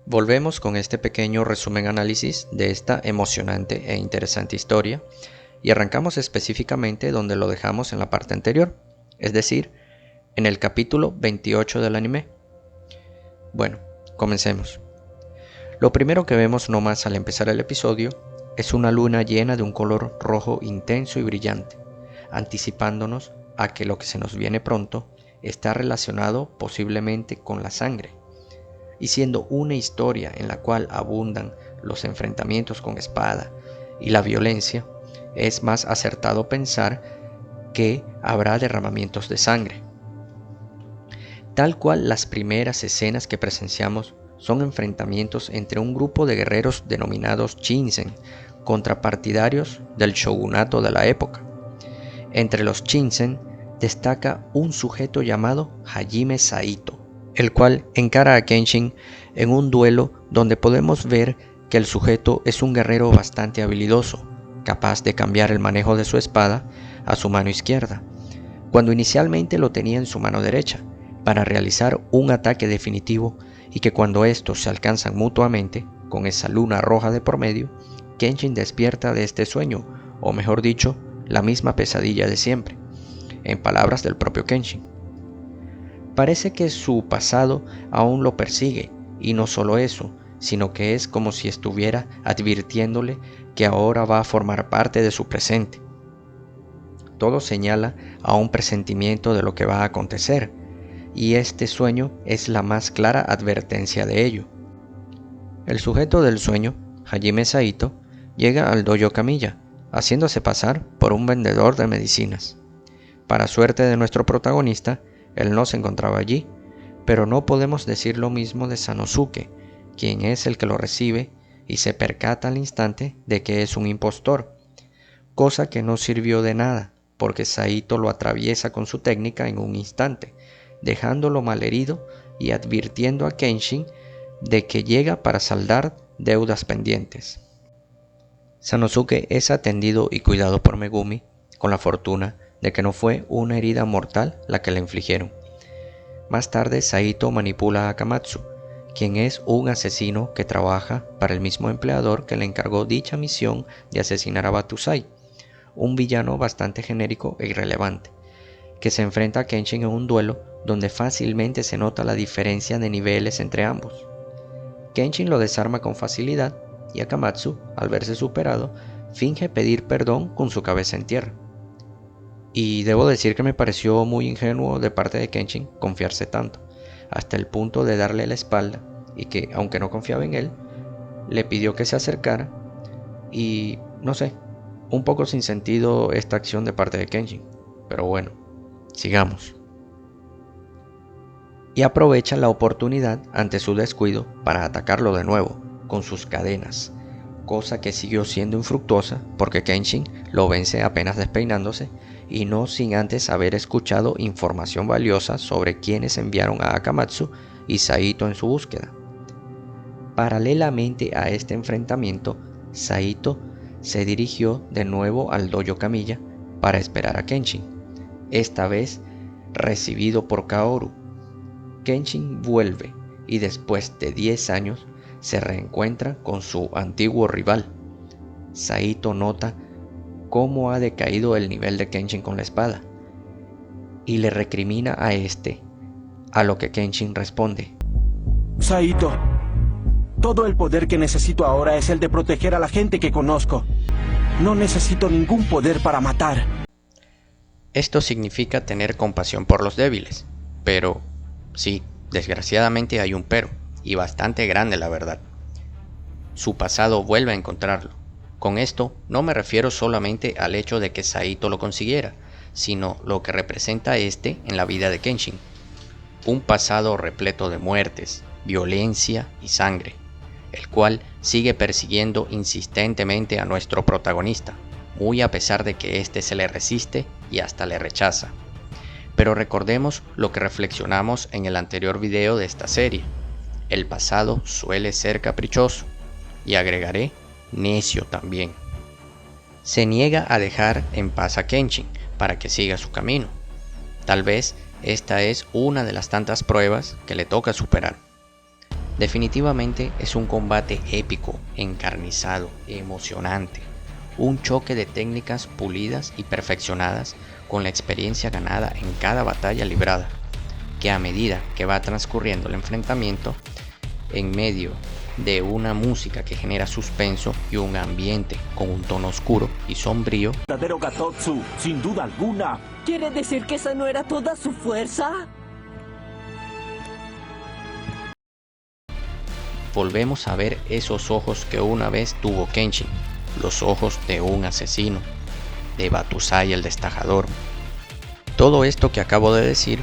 Volvemos con este pequeño resumen análisis de esta emocionante e interesante historia y arrancamos específicamente donde lo dejamos en la parte anterior, es decir, en el capítulo 28 del anime. Bueno, comencemos. Lo primero que vemos nomás al empezar el episodio es una luna llena de un color rojo intenso y brillante, anticipándonos a que lo que se nos viene pronto está relacionado posiblemente con la sangre. Y siendo una historia en la cual abundan los enfrentamientos con espada y la violencia, es más acertado pensar que habrá derramamientos de sangre. Tal cual las primeras escenas que presenciamos son enfrentamientos entre un grupo de guerreros denominados Shinsen contra partidarios del shogunato de la época. Entre los Shinsen destaca un sujeto llamado Hajime Saito, el cual encara a Kenshin en un duelo donde podemos ver que el sujeto es un guerrero bastante habilidoso, capaz de cambiar el manejo de su espada a su mano izquierda, cuando inicialmente lo tenía en su mano derecha, para realizar un ataque definitivo y que cuando estos se alcanzan mutuamente, con esa luna roja de por medio, Kenshin despierta de este sueño, o mejor dicho, la misma pesadilla de siempre, en palabras del propio Kenshin. Parece que su pasado aún lo persigue, y no solo eso, sino que es como si estuviera advirtiéndole que ahora va a formar parte de su presente. Todo señala a un presentimiento de lo que va a acontecer, y este sueño es la más clara advertencia de ello. El sujeto del sueño, Hajime Saito, llega al dojo Kamiya, haciéndose pasar por un vendedor de medicinas. Para suerte de nuestro protagonista, él no se encontraba allí, pero no podemos decir lo mismo de Sanosuke, quien es el que lo recibe y se percata al instante de que es un impostor, cosa que no sirvió de nada, porque Saito lo atraviesa con su técnica en un instante, dejándolo malherido y advirtiendo a Kenshin de que llega para saldar deudas pendientes. Sanosuke es atendido y cuidado por Megumi, con la fortuna de que no fue una herida mortal la que le infligieron. Más tarde, Saito manipula a Akamatsu, quien es un asesino que trabaja para el mismo empleador que le encargó dicha misión de asesinar a Batusai, un villano bastante genérico e irrelevante, que se enfrenta a Kenshin en un duelo donde fácilmente se nota la diferencia de niveles entre ambos. Kenshin lo desarma con facilidad y Akamatsu, al verse superado, finge pedir perdón con su cabeza en tierra. Y debo decir que me pareció muy ingenuo de parte de Kenshin confiarse tanto, hasta el punto de darle la espalda y que, aunque no confiaba en él, le pidió que se acercara y, no sé, un poco sin sentido esta acción de parte de Kenshin. Pero bueno, sigamos. Y aprovecha la oportunidad ante su descuido para atacarlo de nuevo, con sus cadenas, cosa que siguió siendo infructuosa porque Kenshin lo vence apenas despeinándose y no sin antes haber escuchado información valiosa sobre quienes enviaron a Akamatsu y Saito en su búsqueda. Paralelamente a este enfrentamiento, Saito se dirigió de nuevo al dojo Kamiya para esperar a Kenshin, esta vez recibido por Kaoru. Kenshin vuelve y después de 10 años se reencuentra con su antiguo rival. Saito nota cómo ha decaído el nivel de Kenshin con la espada y le recrimina a este, a lo que Kenshin responde: Saito, todo el poder que necesito ahora es el de proteger a la gente que conozco. No necesito ningún poder para matar. Esto significa tener compasión por los débiles, pero sí, desgraciadamente hay un pero, y bastante grande la verdad. Su pasado vuelve a encontrarlo. Con esto no me refiero solamente al hecho de que Saito lo consiguiera, sino lo que representa este en la vida de Kenshin. Un pasado repleto de muertes, violencia y sangre, el cual sigue persiguiendo insistentemente a nuestro protagonista, muy a pesar de que éste se le resiste y hasta le rechaza. Pero recordemos lo que reflexionamos en el anterior video de esta serie. El pasado suele ser caprichoso, y agregaré, necio también. Se niega a dejar en paz a Kenshin para que siga su camino. Tal vez esta es una de las tantas pruebas que le toca superar. Definitivamente es un combate épico, encarnizado, emocionante, un choque de técnicas pulidas y perfeccionadas con la experiencia ganada en cada batalla librada, que a medida que va transcurriendo el enfrentamiento, en medio de una música que genera suspenso y un ambiente con un tono oscuro y sombrío, Verdadero Gatotsu, sin duda alguna. ¿Quiere decir que esa no era toda su fuerza? volvemos a ver esos ojos que una vez tuvo Kenshin, los ojos de un asesino, de Batusai el Destajador. Todo esto que acabo de decir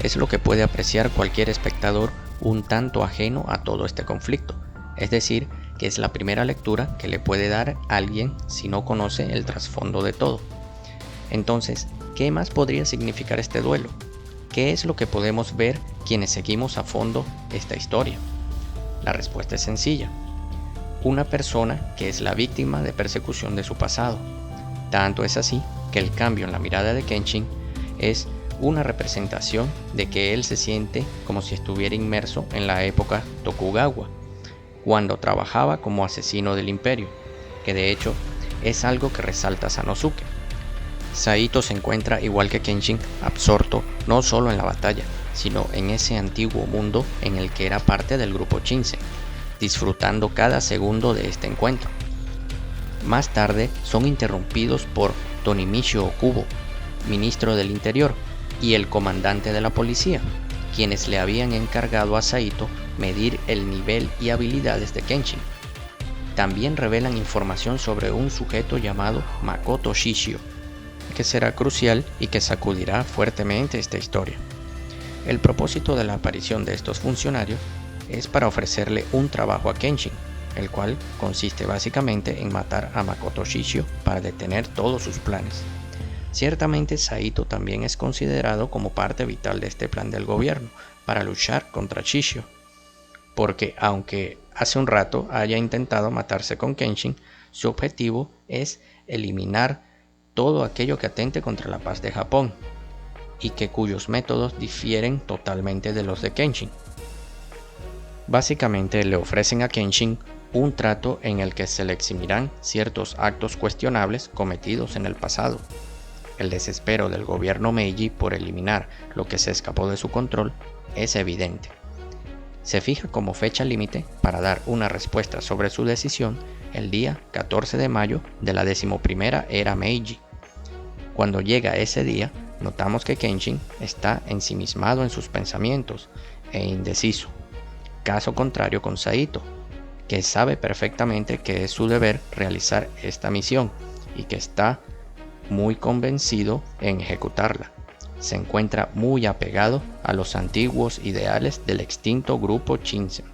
es lo que puede apreciar cualquier espectador un tanto ajeno a todo este conflicto, es decir, que es la primera lectura que le puede dar a alguien si no conoce el trasfondo de todo. Entonces, ¿qué más podría significar este duelo? ¿Qué es lo que podemos ver quienes seguimos a fondo esta historia? La respuesta es sencilla. Una persona que es la víctima de persecución de su pasado. Tanto es así que el cambio en la mirada de Kenshin es una representación de que él se siente como si estuviera inmerso en la época Tokugawa, cuando trabajaba como asesino del imperio, que de hecho es algo que resalta Sanosuke. Saito se encuentra igual que Kenshin absorto no solo en la batalla, sino en ese antiguo mundo en el que era parte del grupo Shinsen, disfrutando cada segundo de este encuentro. Más tarde son interrumpidos por Tonimichi Okubo, ministro del Interior, y el comandante de la policía, quienes le habían encargado a Saito medir el nivel y habilidades de Kenshin. También revelan información sobre un sujeto llamado Makoto Shishio, que será crucial y que sacudirá fuertemente esta historia. El propósito de la aparición de estos funcionarios es para ofrecerle un trabajo a Kenshin, el cual consiste básicamente en matar a Makoto Shishio para detener todos sus planes. Ciertamente Saito también es considerado como parte vital de este plan del gobierno para luchar contra Shishio, porque aunque hace un rato haya intentado matarse con Kenshin, su objetivo es eliminar todo aquello que atente contra la paz de Japón, y que cuyos métodos difieren totalmente de los de Kenshin. Básicamente le ofrecen a Kenshin un trato en el que se le eximirán ciertos actos cuestionables cometidos en el pasado. El desespero del gobierno Meiji por eliminar lo que se escapó de su control es evidente. Se fija como fecha límite para dar una respuesta sobre su decisión el día 14 de mayo de la 11ª era Meiji. Cuando llega ese día, notamos que Kenshin está ensimismado en sus pensamientos e indeciso. Caso contrario con Saito, que sabe perfectamente que es su deber realizar esta misión y que está muy convencido en ejecutarla. Se encuentra muy apegado a los antiguos ideales del extinto grupo Shinsen.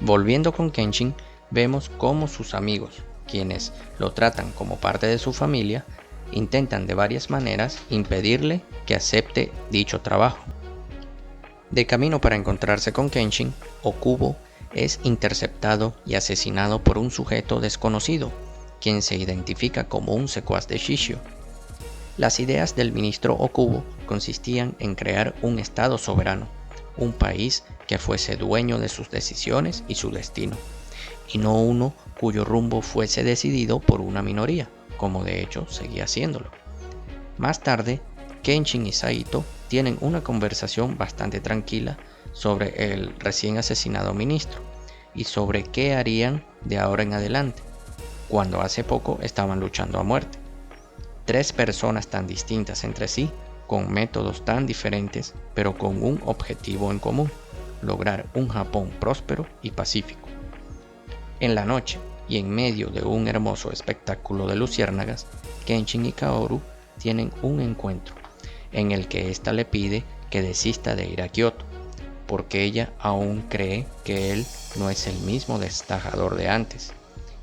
Volviendo con Kenshin, vemos cómo sus amigos, quienes lo tratan como parte de su familia, intentan de varias maneras impedirle que acepte dicho trabajo. De camino para encontrarse con Kenshin, Okubo es interceptado y asesinado por un sujeto desconocido, quien se identifica como un secuaz de Shishio. Las ideas del ministro Okubo consistían en crear un estado soberano, un país que fuese dueño de sus decisiones y su destino, y no uno cuyo rumbo fuese decidido por una minoría, como de hecho seguía haciéndolo. Más tarde, Kenshin y Saito tienen una conversación bastante tranquila sobre el recién asesinado ministro y sobre qué harían de ahora en adelante, cuando hace poco estaban luchando a muerte. Tres personas tan distintas entre sí, con métodos tan diferentes, pero con un objetivo en común: lograr un Japón próspero y pacífico. En la noche, y en medio de un hermoso espectáculo de luciérnagas, Kenshin y Kaoru tienen un encuentro, en el que ésta le pide que desista de ir a Kioto, porque ella aún cree que él no es el mismo destajador de antes,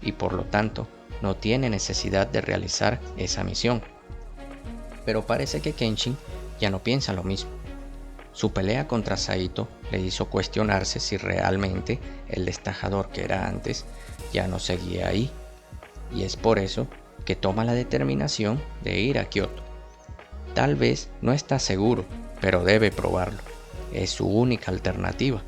y por lo tanto no tiene necesidad de realizar esa misión. Pero parece que Kenshin ya no piensa lo mismo. Su pelea contra Saito le hizo cuestionarse si realmente el destajador que era antes ya no seguía ahí, y es por eso que toma la determinación de ir a Kioto. Tal vez no está seguro, pero debe probarlo. Es su única alternativa.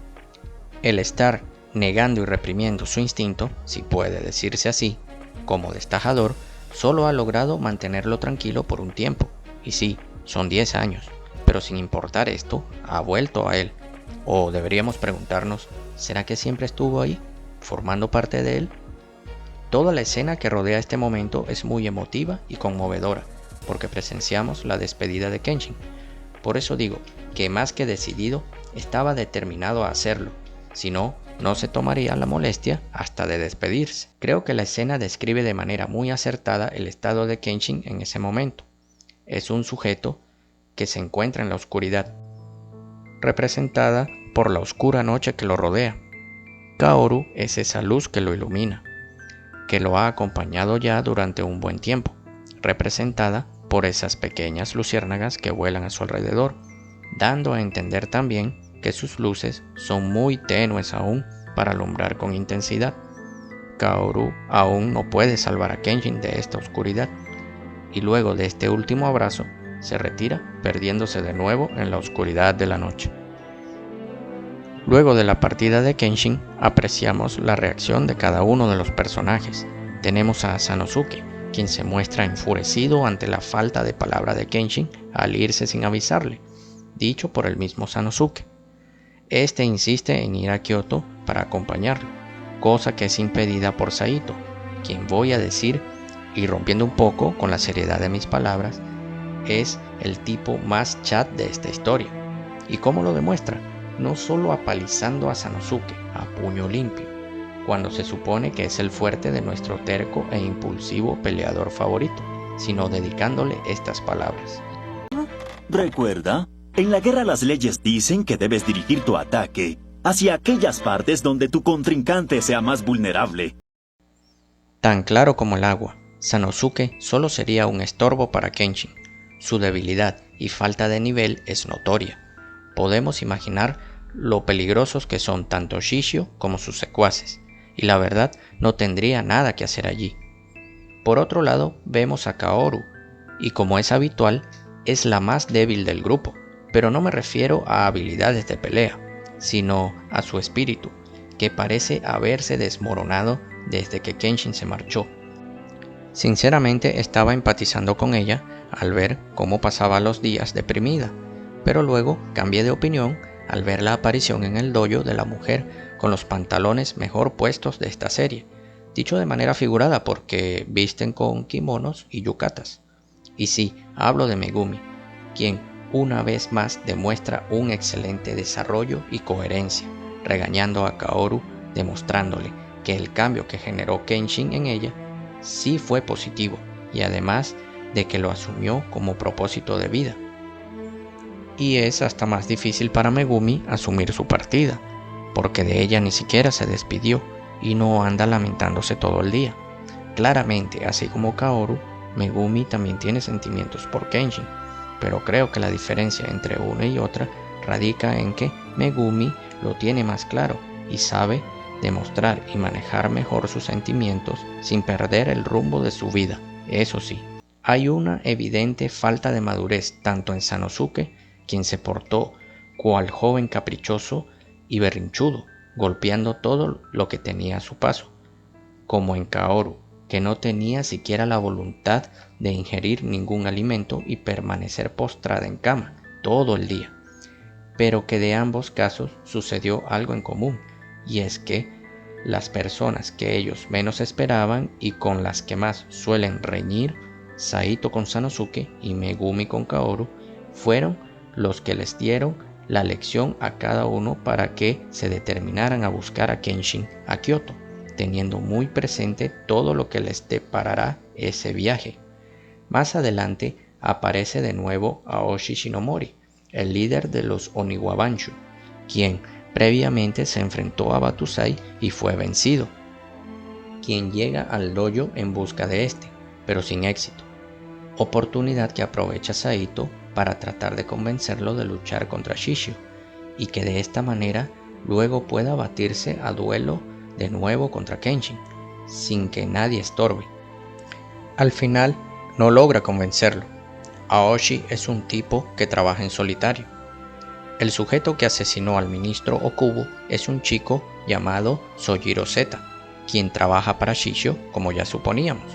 El estar negando y reprimiendo su instinto, si puede decirse así, como destajador, solo ha logrado mantenerlo tranquilo por un tiempo. Y sí, son 10 años, pero sin importar esto, ha vuelto a él. O deberíamos preguntarnos, ¿será que siempre estuvo ahí, formando parte de él? Toda la escena que rodea este momento es muy emotiva y conmovedora, porque presenciamos la despedida de Kenshin. Por eso digo que más que decidido, estaba determinado a hacerlo, si no, no se tomaría la molestia hasta de despedirse. Creo que la escena describe de manera muy acertada el estado de Kenshin en ese momento. Es un sujeto que se encuentra en la oscuridad, representada por la oscura noche que lo rodea. Kaoru es esa luz que lo ilumina, que lo ha acompañado ya durante un buen tiempo, representada por esas pequeñas luciérnagas que vuelan a su alrededor, dando a entender también que sus luces son muy tenues aún para alumbrar con intensidad. Kaoru aún no puede salvar a Kenshin de esta oscuridad, y luego de este último abrazo, se retira perdiéndose de nuevo en la oscuridad de la noche. Luego de la partida de Kenshin, apreciamos la reacción de cada uno de los personajes. Tenemos a Sanosuke, quien se muestra enfurecido ante la falta de palabra de Kenshin al irse sin avisarle, dicho por el mismo Sanosuke. Este insiste en ir a Kyoto para acompañarlo, cosa que es impedida por Saito, quien voy a decir, y rompiendo un poco con la seriedad de mis palabras, es el tipo más chat de esta historia. ¿Y cómo lo demuestra? No solo apalizando a Sanosuke a puño limpio, cuando se supone que es el fuerte de nuestro terco e impulsivo peleador favorito, sino dedicándole estas palabras. Recuerda, en la guerra las leyes dicen que debes dirigir tu ataque hacia aquellas partes donde tu contrincante sea más vulnerable. Tan claro como el agua, Sanosuke solo sería un estorbo para Kenshin. Su debilidad y falta de nivel es notoria. Podemos imaginar lo peligrosos que son tanto Shishio como sus secuaces, y la verdad no tendría nada que hacer allí. Por otro lado, vemos a Kaoru, y como es habitual, es la más débil del grupo, pero no me refiero a habilidades de pelea, sino a su espíritu, que parece haberse desmoronado desde que Kenshin se marchó. Sinceramente estaba empatizando con ella al ver cómo pasaba los días deprimida, pero luego cambié de opinión al ver la aparición en el dojo de la mujer con los pantalones mejor puestos de esta serie, dicho de manera figurada porque visten con kimonos y yukatas. Y sí, hablo de Megumi, quien una vez más demuestra un excelente desarrollo y coherencia, regañando a Kaoru, demostrándole que el cambio que generó Kenshin en ella sí fue positivo, y además de que lo asumió como propósito de vida. Y es hasta más difícil para Megumi asumir su partida, porque de ella ni siquiera se despidió y no anda lamentándose todo el día. Claramente, así como Kaoru, Megumi también tiene sentimientos por Kenshin, pero creo que la diferencia entre una y otra radica en que Megumi lo tiene más claro y sabe demostrar y manejar mejor sus sentimientos sin perder el rumbo de su vida. Eso sí, hay una evidente falta de madurez tanto en Sanosuke, quien se portó cual joven caprichoso y berrinchudo, golpeando todo lo que tenía a su paso, como en Kaoru, que no tenía siquiera la voluntad de ingerir ningún alimento y permanecer postrada en cama todo el día, pero que de ambos casos sucedió algo en común, y es que las personas que ellos menos esperaban y con las que más suelen reñir, Saito con Sanosuke y Megumi con Kaoru, fueron los que les dieron la lección a cada uno para que se determinaran a buscar a Kenshin a Kyoto, teniendo muy presente todo lo que les deparará ese viaje. Más adelante aparece de nuevo Aoshi Shinomori, el líder de los Oniwabanshu, quien previamente se enfrentó a Batusai y fue vencido, quien llega al dojo en busca de este, pero sin éxito, oportunidad que aprovecha Saito para tratar de convencerlo de luchar contra Shishio, y que de esta manera luego pueda batirse a duelo de nuevo contra Kenshin, sin que nadie estorbe. Al final no logra convencerlo. Aoshi es un tipo que trabaja en solitario, El sujeto que asesinó al ministro Okubo es un chico llamado Sojiro Zeta, quien trabaja para Shishio, como ya suponíamos.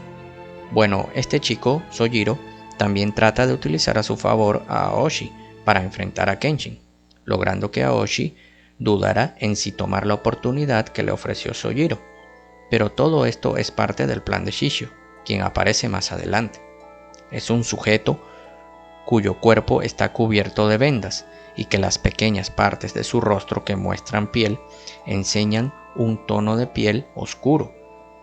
Bueno, este chico, Sojiro, también trata de utilizar a su favor a Aoshi para enfrentar a Kenshin, logrando que Aoshi dudara en si tomar la oportunidad que le ofreció Sojiro. Pero todo esto es parte del plan de Shishio, quien aparece más adelante. Es un sujeto cuyo cuerpo está cubierto de vendas y que las pequeñas partes de su rostro que muestran piel enseñan un tono de piel oscuro,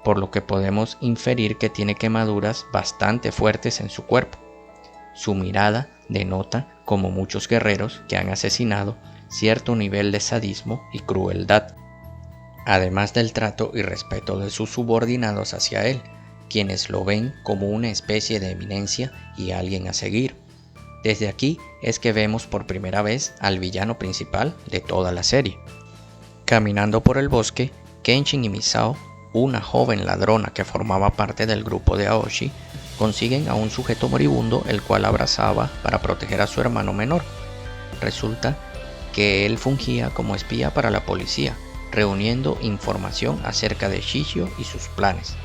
por lo que podemos inferir que tiene quemaduras bastante fuertes en su cuerpo. Su mirada denota, como muchos guerreros que han asesinado, cierto nivel de sadismo y crueldad, además del trato y respeto de sus subordinados hacia él, quienes lo ven como una especie de eminencia y alguien a seguir. Desde aquí es que vemos por primera vez al villano principal de toda la serie. Caminando por el bosque, Kenshin y Misao, una joven ladrona que formaba parte del grupo de Aoshi, consiguen a un sujeto moribundo el cual abrazaba para proteger a su hermano menor. Resulta que él fungía como espía para la policía, reuniendo información acerca de Shishio y sus planes,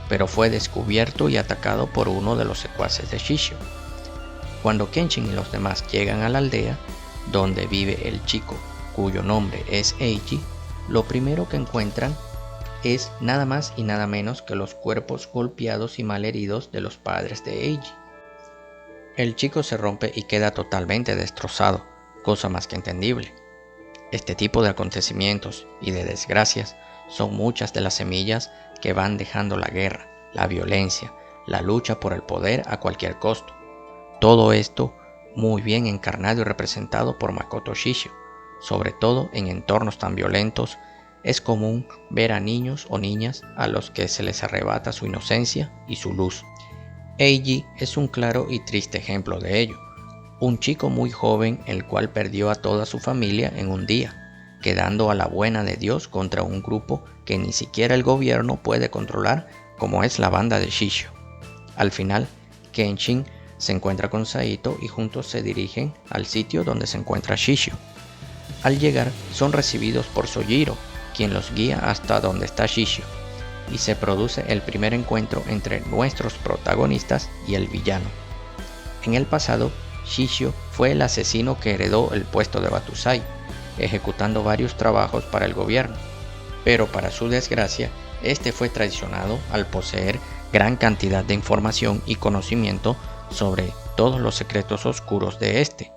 pero fue descubierto y atacado por uno de los secuaces de Shishio. Cuando Kenshin y los demás llegan a la aldea, donde vive el chico cuyo nombre es Eiji, lo primero que encuentran es nada más y nada menos que los cuerpos golpeados y malheridos de los padres de Eiji. El chico se rompe y queda totalmente destrozado, cosa más que entendible. Este tipo de acontecimientos y de desgracias son muchas de las semillas que van dejando la guerra, la violencia, la lucha por el poder a cualquier costo. Todo esto muy bien encarnado y representado por Makoto Shishio. Sobre todo en entornos tan violentos, es común ver a niños o niñas a los que se les arrebata su inocencia y su luz. Eiji es un claro y triste ejemplo de ello. Un chico muy joven el cual perdió a toda su familia en un día, quedando a la buena de Dios contra un grupo que ni siquiera el gobierno puede controlar, como es la banda de Shishio. Al final, Kenshin se encuentra con Saito y juntos se dirigen al sitio donde se encuentra Shishio. Al llegar, son recibidos por Sojiro, quien los guía hasta donde está Shishio, y se produce el primer encuentro entre nuestros protagonistas y el villano. En el pasado, Shishio fue el asesino que heredó el puesto de Batusai, ejecutando varios trabajos para el gobierno, pero para su desgracia, este fue traicionado al poseer gran cantidad de información y conocimiento sobre todos los secretos oscuros de este,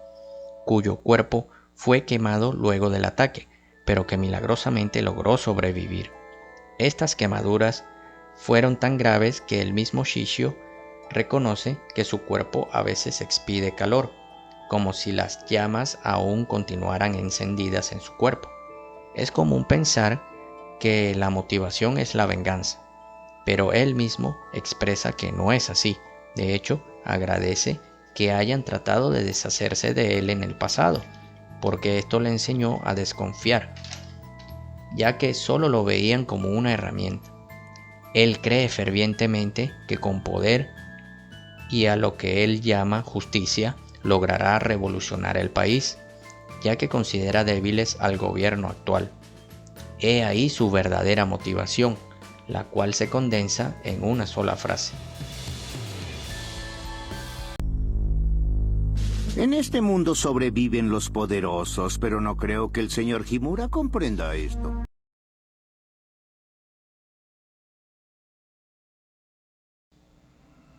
cuyo cuerpo fue quemado luego del ataque, pero que milagrosamente logró sobrevivir. Estas quemaduras fueron tan graves que el mismo Shishio reconoce que su cuerpo a veces expide calor, como si las llamas aún continuaran encendidas en su cuerpo. Es común pensar que la motivación es la venganza, pero él mismo expresa que no es así. De hecho, agradece que hayan tratado de deshacerse de él en el pasado, porque esto le enseñó a desconfiar, ya que solo lo veían como una herramienta. Él cree fervientemente que con poder y a lo que él llama justicia, logrará revolucionar el país, ya que considera débiles al gobierno actual. He ahí su verdadera motivación, la cual se condensa en una sola frase. En este mundo sobreviven los poderosos, pero no creo que el señor Himura comprenda esto.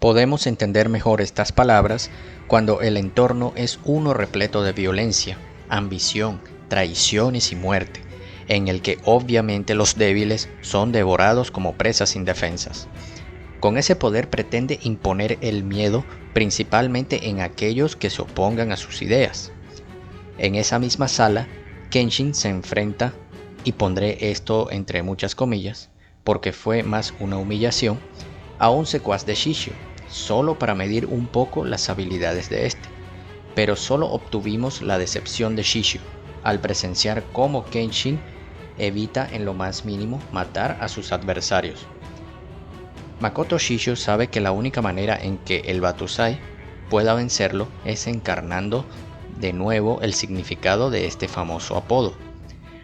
Podemos entender mejor estas palabras cuando el entorno es uno repleto de violencia, ambición, traiciones y muerte, en el que obviamente los débiles son devorados como presas indefensas. Con ese poder pretende imponer el miedo principalmente en aquellos que se opongan a sus ideas. En esa misma sala, Kenshin se enfrenta, y pondré esto entre muchas comillas, porque fue más una humillación, a un secuaz de Shishio, solo para medir un poco las habilidades de este. Pero solo obtuvimos la decepción de Shishio, al presenciar cómo Kenshin evita en lo más mínimo matar a sus adversarios. Makoto Shishio sabe que la única manera en que el Batusai pueda vencerlo es encarnando de nuevo el significado de este famoso apodo.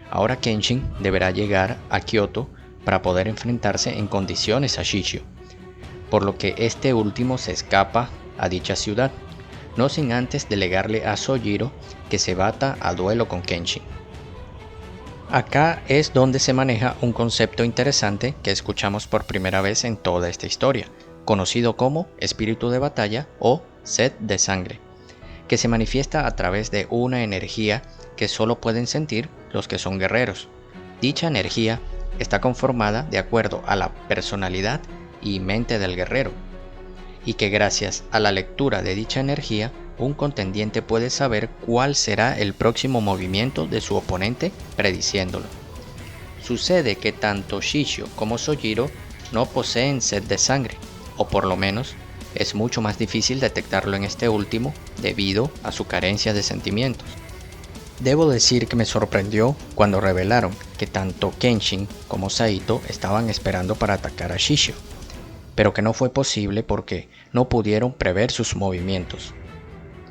Ahora Kenshin deberá llegar a Kyoto para poder enfrentarse en condiciones a Shishio, por lo que este último se escapa a dicha ciudad, no sin antes delegarle a Sojiro que se bata a duelo con Kenshin. Acá es donde se maneja un concepto interesante que escuchamos por primera vez en toda esta historia, conocido como espíritu de batalla o sed de sangre, que se manifiesta a través de una energía que solo pueden sentir los que son guerreros. Dicha energía está conformada de acuerdo a la personalidad y mente del guerrero, y que gracias a la lectura de dicha energía, un contendiente puede saber cuál será el próximo movimiento de su oponente, prediciéndolo. Sucede que tanto Shishio como Sojiro no poseen sed de sangre, o por lo menos es mucho más difícil detectarlo en este último debido a su carencia de sentimientos. Debo decir que me sorprendió cuando revelaron que tanto Kenshin como Saito estaban esperando para atacar a Shishio, pero que no fue posible porque no pudieron prever sus movimientos.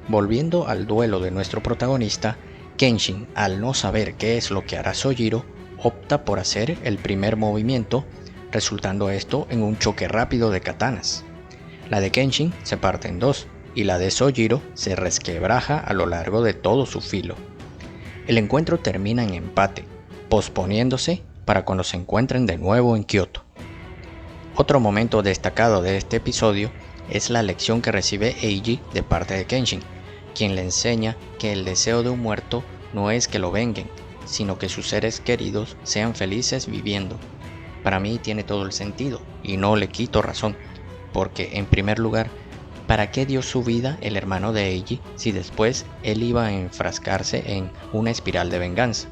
Volviendo al duelo de nuestro protagonista, Kenshin, al no saber qué es lo que hará Sojiro, opta por hacer el primer movimiento, resultando esto en un choque rápido de katanas. La de Kenshin se parte en dos y la de Sojiro se resquebraja a lo largo de todo su filo. El encuentro termina en empate, posponiéndose para cuando se encuentren de nuevo en Kyoto. Otro momento destacado de este episodio es la lección que recibe Eiji de parte de Kenshin, quien le enseña que el deseo de un muerto no es que lo venguen, sino que sus seres queridos sean felices viviendo. Para mí tiene todo el sentido y no le quito razón, porque en primer lugar, ¿para qué dio su vida el hermano de Eiji si después él iba a enfrascarse en una espiral de venganza?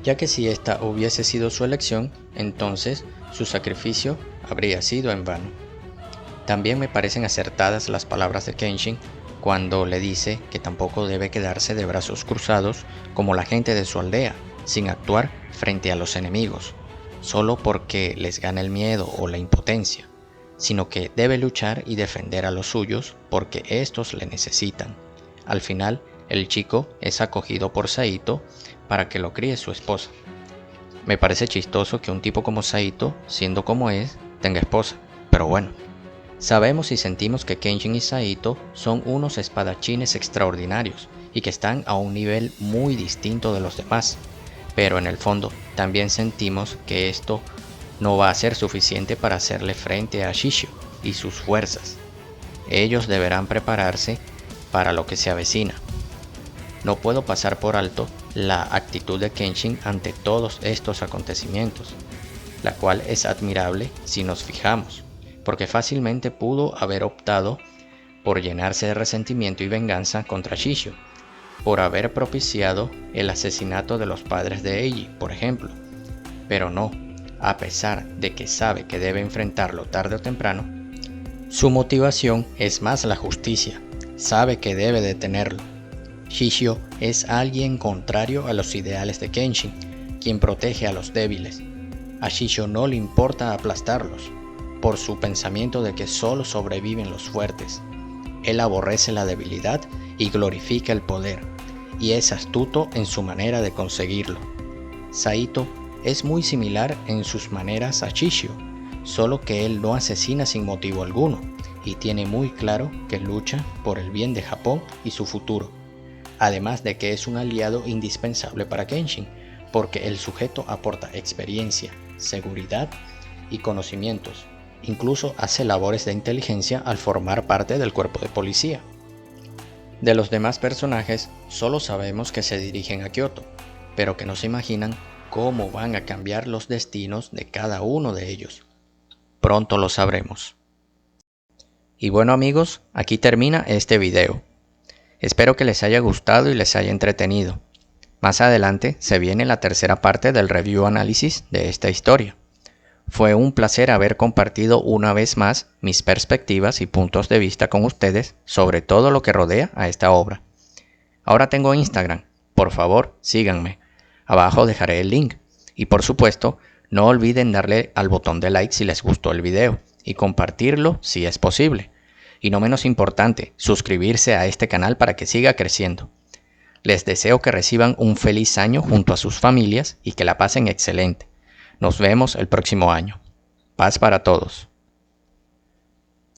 Ya que si esta hubiese sido su elección, entonces su sacrificio habría sido en vano. También me parecen acertadas las palabras de Kenshin cuando le dice que tampoco debe quedarse de brazos cruzados como la gente de su aldea, sin actuar frente a los enemigos, solo porque les gana el miedo o la impotencia, sino que debe luchar y defender a los suyos porque estos le necesitan. Al final, el chico es acogido por Saito para que lo críe su esposa. Me parece chistoso que un tipo como Saito, siendo como es, tenga esposa, pero bueno. Sabemos y sentimos que Kenshin y Saito son unos espadachines extraordinarios y que están a un nivel muy distinto de los demás, pero en el fondo también sentimos que esto no va a ser suficiente para hacerle frente a Shishio y sus fuerzas. Ellos deberán prepararse para lo que se avecina. No puedo pasar por alto la actitud de Kenshin ante todos estos acontecimientos, la cual es admirable si nos fijamos, porque fácilmente pudo haber optado por llenarse de resentimiento y venganza contra Shishio, por haber propiciado el asesinato de los padres de Eiji, por ejemplo. Pero no, a pesar de que sabe que debe enfrentarlo tarde o temprano, su motivación es más la justicia, sabe que debe detenerlo. Shishio es alguien contrario a los ideales de Kenshin, quien protege a los débiles. A Shishio no le importa aplastarlos, por su pensamiento de que solo sobreviven los fuertes. Él aborrece la debilidad y glorifica el poder, y es astuto en su manera de conseguirlo. Saito es muy similar en sus maneras a Shishio, solo que él no asesina sin motivo alguno, y tiene muy claro que lucha por el bien de Japón y su futuro. Además de que es un aliado indispensable para Kenshin, porque el sujeto aporta experiencia, seguridad y conocimientos. Incluso hace labores de inteligencia al formar parte del cuerpo de policía. De los demás personajes, solo sabemos que se dirigen a Kyoto, pero que no se imaginan cómo van a cambiar los destinos de cada uno de ellos. Pronto lo sabremos. Y bueno amigos, aquí termina este video. Espero que les haya gustado y les haya entretenido. Más adelante se viene la tercera parte del review análisis de esta historia. Fue un placer haber compartido una vez más mis perspectivas y puntos de vista con ustedes sobre todo lo que rodea a esta obra. Ahora tengo Instagram, por favor síganme, abajo dejaré el link. Y por supuesto, no olviden darle al botón de like si les gustó el video y compartirlo si es posible. Y no menos importante, suscribirse a este canal para que siga creciendo. Les deseo que reciban un feliz año junto a sus familias y que la pasen excelente. Nos vemos el próximo año. Paz para todos.